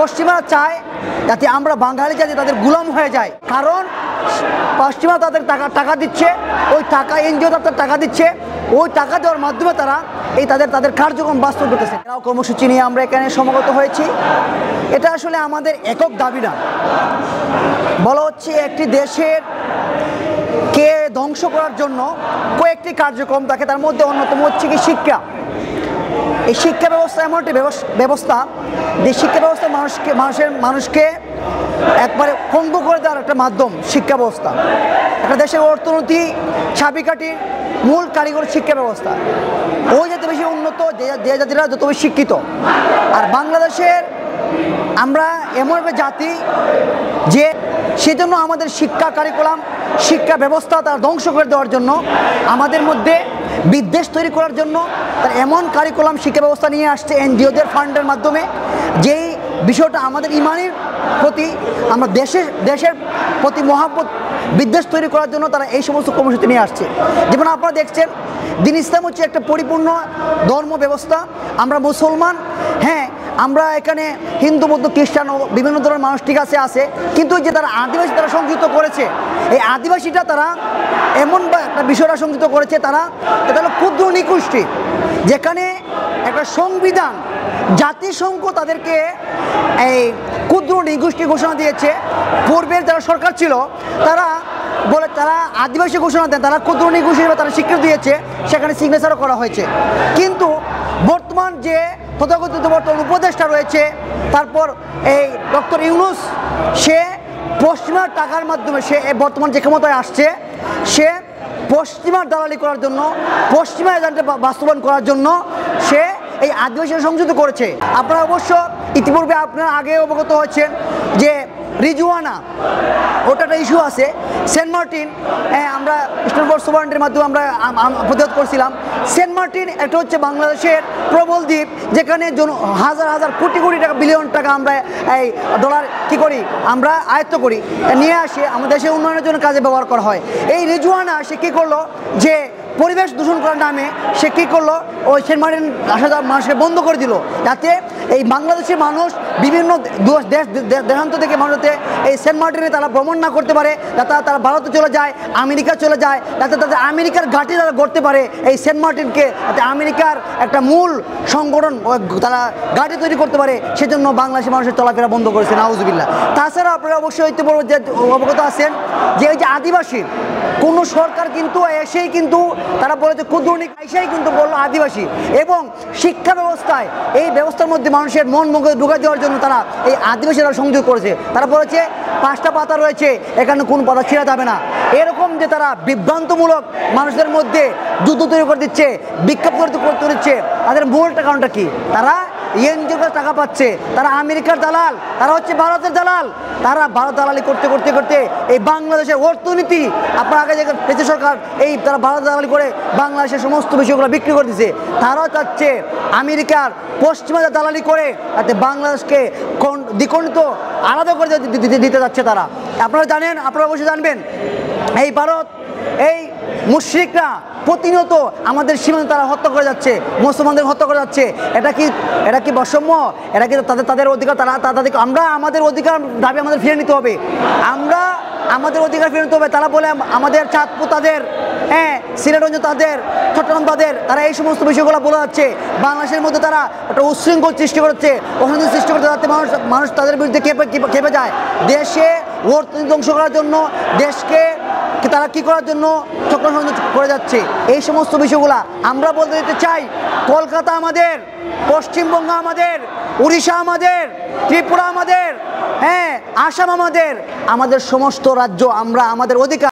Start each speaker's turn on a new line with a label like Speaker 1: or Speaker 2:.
Speaker 1: পশ্চিমারা চায় যাতে আমরা বাঙালি জাতি তাদের গোলাম হয়ে যায়, কারণ পশ্চিমা তাদের টাকা দিচ্ছে, ওই টাকা এনজিও তাদের টাকা দিচ্ছে, ওই টাকা দেওয়ার মাধ্যমে তারা তাদের কার্যক্রম বাস্তব করতেছে। কর্মসূচি নিয়ে আমরা এখানে সমবেত হয়েছি। এটা আসলে আমাদের একক দাবি না, বলা হচ্ছে একটি দেশের কে ধ্বংস করার জন্য কয়েকটি কার্যক্রম থাকে, তার মধ্যে অন্যতম হচ্ছে কি শিক্ষা। এই শিক্ষা ব্যবস্থা এমন একটি ব্যবস্থা যে শিক্ষা ব্যবস্থা মানুষকে একবারে পঙ্গু করে দেওয়ার একটা মাধ্যম। শিক্ষা ব্যবস্থা একটা দেশের অর্থনীতি চাবিকাঠির মূল কারিগর শিক্ষা ব্যবস্থা। ওই যত বেশি উন্নত, যে জাতিরা যত বেশি শিক্ষিত। আর বাংলাদেশের আমরা এমন একটা জাতি যে সেজন্য আমাদের শিক্ষা কারিকুলাম, শিক্ষা ব্যবস্থা তার ধ্বংস করে দেওয়ার জন্য, আমাদের মধ্যে বিদ্বেষ তৈরি করার জন্য তার এমন কারিকুলাম শিক্ষা ব্যবস্থা নিয়ে আসছে এনজিওদের ফান্ডের মাধ্যমে, যেই বিষয়টা আমাদের ইমানের প্রতি, আমরা দেশের প্রতি মহাব্বত বিদ্বেষ তৈরি করার জন্য তারা এই সমস্ত কর্মসূচি নিয়ে আসছে। যেমন আপনারা দেখছেন, দিন ইসলাম হচ্ছে একটা পরিপূর্ণ ধর্ম ব্যবস্থা। আমরা মুসলমান, হ্যাঁ আমরা এখানে হিন্দু, বৌদ্ধ, খ্রিস্টান ও বিভিন্ন ধরনের মানুষ ঠিক আছে, কিন্তু যে তারা আদিবাসী তারা সংযুক্ত করেছে, এই আদিবাসীটা তারা এমন একটা বিষয়টা সংযুক্ত করেছে, এটা হলো ক্ষুদ্র নিগোষ্ঠী, যেখানে একটা সংবিধান, জাতিসংঘ তাদেরকে এই ক্ষুদ্র নিগোষ্ঠী ঘোষণা দিয়েছে। পূর্বের যারা সরকার ছিল তারা আদিবাসী ঘোষণা দেন, তারা ক্ষুদ্র নিগোষ্ঠী হিসেবে তারা স্বীকৃতি দিয়েছে, সেখানে সিগনেচারও করা হয়েছে। কিন্তু বর্তমান যে তথাকথিত বর্তমান উপদেষ্টা রয়েছে, তারপর এই ডক্টর ইউনূস, সে পশ্চিমার টাকার মাধ্যমে সে বর্তমান যে ক্ষমতায় আসছে, সে পশ্চিমার দালালি করার জন্য, পশ্চিমা এজেন্ডা বাস্তবায়ন করার জন্য সে এই আদিবাসীরা সংযুক্ত করেছে। আপনারা অবশ্য ইতিপূর্বে আপনারা আগে অবগত হচ্ছেন যে রিজওয়ানা, ওটা একটা ইস্যু আছে। সেন্ট মার্টিন, আমরা ইস্টার্ন ফোর্স সুপারিনটেন্ডেন্টের মাধ্যমে আমরা প্রতিরোধ করছিলাম। সেন্ট মার্টিন একটা হচ্ছে বাংলাদেশের প্রবল দ্বীপ, যেখানে হাজার হাজার কোটি কোটি টাকা, বিলিয়ন টাকা আমরা এই ডলার কী করি, আমরা আয়ত্ত করি, নিয়ে আসে আমাদের দেশের উন্নয়নের জন্য কাজে ব্যবহার করা হয়। এই রিজওয়ানা সে কী করলো, যে পরিবেশ দূষণ করার নামে সে কী করলো, ওই সেন্ট মার্টিন আসা যাওয়ার মানুষকে বন্ধ করে দিল, যাতে এই বাংলাদেশের মানুষ বিভিন্ন দেশান্ত থেকে মানুষতে এই সেন্ট মার্টিনে তারা ভ্রমণ না করতে পারে, যাতে তারা ভারতে চলে যায়, আমেরিকা চলে যায়, যাতে তাদের আমেরিকার ঘাঁটি তারা গড়তে পারে এই সেন্ট মার্টিনকে, যাতে আমেরিকার একটা মূল সংগঠন তারা ঘাঁটি তৈরি করতে পারে। সেজন্য বাংলাদেশের মানুষের চলাফেরা বন্ধ করেছে, নাউজুবিল্লাহ। তাছাড়া আপনারা অবশ্যই হইতে বলবো যে অবগত আছেন যে এই যে আদিবাসী, কোনো সরকার কিন্তু এসেই কিন্তু তারা বলেছে ক্ষুদ্রনিক, এসেই কিন্তু বললো আদিবাসী, এবং শিক্ষা ব্যবস্থায় এই ব্যবস্থার মধ্যে মানুষের মন মগজে ঢুকে দেওয়ার জন্য তারা এই আদিবাসীরা সংযোগ করেছে। তারা বলেছে 5টা পাতা রয়েছে, এখানে কোন পাতা ছিঁড়া যাবে না। এরকম যে তারা বিভ্রান্তমূলক মানুষদের মধ্যে যুদ্ধ তৈরি করে দিচ্ছে, বিক্ষোভ করতে দিচ্ছে, তাদের মূলটা কারণটা কি? তারা এনজিওর টাকা পাচ্ছে, তারা আমেরিকার দালাল, তারা হচ্ছে ভারতের দালাল। তারা ভারত দালালি করতে করতে করতে এই বাংলাদেশের অর্থনীতি, আপনার আগে যে পেছে সরকার, এই তারা ভারত দালালি করে বাংলাদেশের সমস্ত বিষয়গুলো বিক্রি করে দিচ্ছে। তারাও চাচ্ছে আমেরিকার পশ্চিমা দালালি করে যাতে বাংলাদেশকে দ্বিখণ্ডিত, আলাদা করে দিতে যাচ্ছে তারা। আপনারা জানেন, আপনারা অবশ্যই জানবেন, এই ভারত, এই মুশরিকরা প্রতিনিয়ত আমাদের সীমান্ত তারা হত্যা করে যাচ্ছে, মুসলমানদের হত্যা করে যাচ্ছে। এটা কি বৈষম্য? এটা কি তাদের অধিকার? তাদেরকে আমরা আমাদের অধিকার দাবি আমাদের ফিরে নিতে হবে, আমরা আমাদের অধিকার ফিরে নিতে হবে। তারা বলে আমাদের চাঁদপুর তাদের, সিলেটগঞ্জ তাদের, চট্টগ্রাম তাদের, তারা এই সমস্ত বিষয়গুলো বলে যাচ্ছে। বাংলাদেশের মধ্যে তারা একটা উচ্ছৃঙ্খল সৃষ্টি করছে, অশান্তি সৃষ্টি করতে, যাতে মানুষ তাদের বিরুদ্ধে খেপে যায়। দেশে অর্থনীতি ধ্বংস করার জন্য, দেশকে তারা কি করার জন্য চক্রান্ত করে যাচ্ছে। এই সমস্ত বিষয়গুলা আমরা বলতে দিতে চাই, কলকাতা আমাদের, পশ্চিমবঙ্গ আমাদের, উড়িষ্যা আমাদের, ত্রিপুরা আমাদের, আসাম আমাদের, আমাদের সমস্ত রাজ্য আমরা আমাদের অধিকার